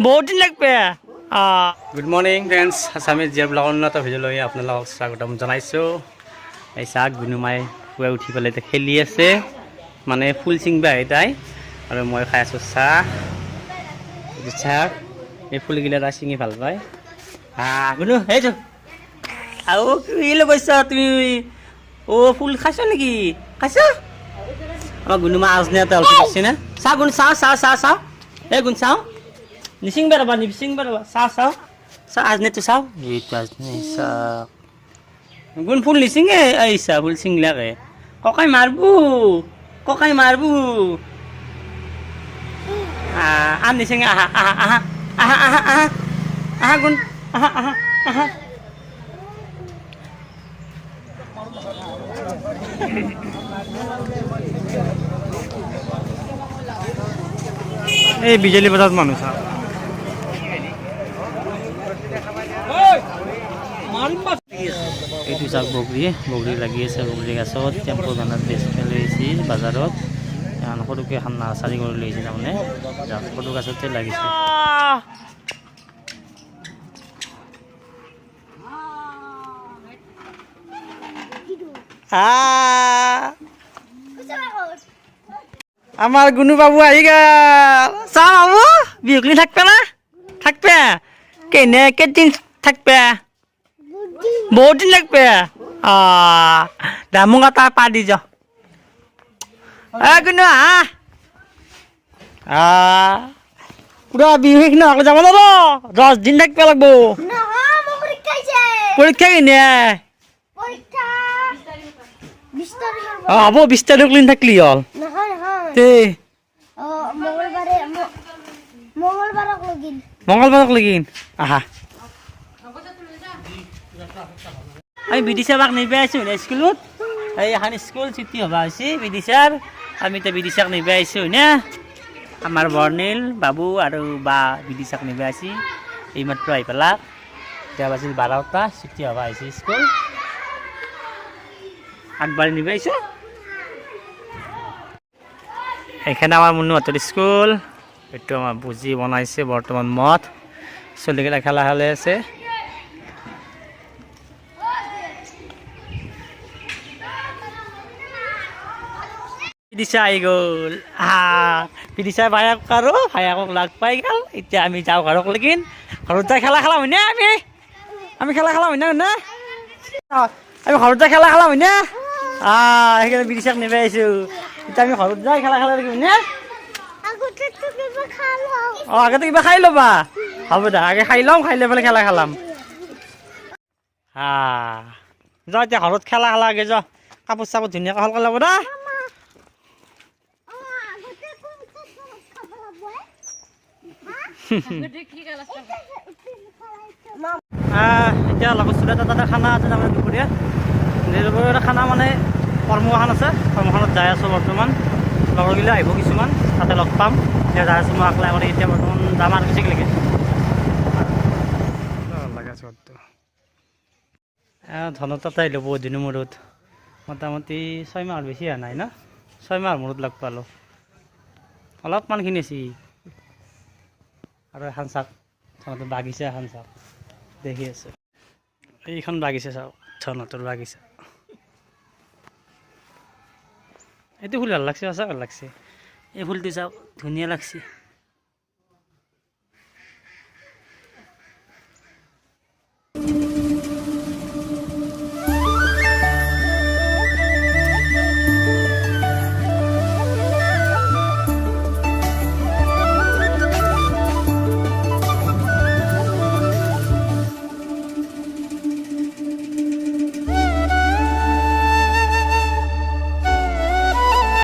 বহুত দিন লাগবে। গুড মৰ্ণিং ফ্ৰেণ্ডছ, আছামিজ জীয়া ব্লগৰ উন্নত ভিডিঅ'লৈ আপোনালোকক স্বাগতম জনাইছোঁ। এই চাহ গুণুমাই পুৱাই উঠি পেলাই এতিয়া খেলি আছে, মানে ফুল চিঙিব আহে তাই, আৰু মই খাই আছোঁ চাহ। চাহ এই ফুলগিলা তাই চিঙি ভাল পায়। গুণু সেইটো আৰু কি লৈ গৈছা তুমি? অ' ফুল খাইছ নেকি? খাইছ? আমাৰ গুণুমা আজনে এটা অলপ পাইছে না। চাহ গুণ চাওঁ চাওঁ চাওঁ চাওঁ এই গুণ চাওঁ নিচিংবা ৰ'বা নিচিংবা ৰ'বা চাওঁ চাওঁ চাওঁ আজনেটো চাওঁ এইটো আজনে চাওঁ গুণ ফুল নিচিঙে আহিছা ফুল চিংলাকে ককাই মাৰবো আহ নিচিঙে আহা আহা আহা আহা আহা আহা আহা গুণ আহা আহা আহা এই বিজুলী বজাত মানুহ চাওঁ এইটো চাওক বগৰী লাগি আছে। বগৰী গাছত টেম্পো বানাত বেছি লৈ আহিছে বজাৰত। সৰুকৈ এখন নাৰ্চাৰী কৰি লৈ আহিছে, তাৰমানে সৰু গাছতে লাগিছে। আমার গুনু বাবু আহি গেল। চা বাবু বিহুকলি থাকবে না? থাকবে কেনে কেদিন থাকবে? বহুত দিন লাগবে। দামুক এটা পা দি যাও। গুনু পুরা বিহু শেষ নহলে যাব না 10 দিন থাকবে লাগবো। পরীক্ষা কিনে হব 20 তারিখ লিন থাকলি হল মঙ্গলবারক লগিন আহা আমি বিদিশাক নিবে আইছো না স্কুলত। এই এখন স্কুল ছুটি হবা হৈছে বিদিশাৰ। আমি তো বিদিশাক নিবে আইছো না। আমাৰ বৰ্ণিল বাবু আৰু বা বিদিশাক নিবে আইছি। এইমাত্ৰ আহি পেলা এতিয়া বাজিল 12টা, ছুটি হবা হৈছে স্কুল। আগবাড়ি নিবে আইছো। এখানে আমার মুন্নুহাতের স্কুল। একটু আমার বুঝি বনাইছে বর্তমান মত চলিগেলা খেলা খেলে আছে। বিদিশা আহি গ'ল। বিদিশা ভায়াক আৰু ভায়াকক লগ পাই গ'ল। এতিয়া আমি যাওঁ ঘৰক লেকিন ঘৰত যাই খেলা খেলাম হয়নে? আমি খেলা খেলাম হয়নে? আমি ঘৰত যাই খেলা খেলাম হয়নে? সেইকাৰণে বিদিশাক নিবে আহিছো। এতিয়া আমি ঘৰত যাই খেলা খেলা লাগিব নে? আগতে কিবা খাই ল'বা। হ'ব দে আগে খাই ল'ম, খাই লৈ পেলাই খেলা খেলাম। যাওঁ এতিয়া ঘৰত খেলা খেলা আগে যাওঁ। কাপোৰ চাপোৰ ধুনীয়াকৈ সলকাই ল'ব দা। এতিয়া লগৰ চুলাটা তাতে খানা আছে তাৰমানে দুপৰীয়া খানা মানে কৰ্ম এখন আছে। কৰ্মখনত যাই আছোঁ বৰ্তমান। লগৰগিলা আহিব কিছুমান, তাতে লগ পাম। এতিয়া যাই আছোঁ মই একলাই কৰি। এতিয়া বৰ্তমান যাম আৰু বেছিলৈকে ধনত তাতে আহিলোঁ বহুত দিনৰ মূৰত। মোটামুটি 6 মাহৰ বেছি হোৱা নাই ন? 6 মাহৰ মূৰত লগ পালোঁ। অলপমান কিনিছি আৰু এখন চাওক ধনতৰ বাগিচা এখন চাওক দেখি আছোঁ। এইখন বাগিচা চাওক ধনতৰ বাগিচা। এইটো ফুল ভাল লাগছে, সঁচা ভাল লাগছে। এই ফুলটো চাওক ধুনীয়া লাগছে।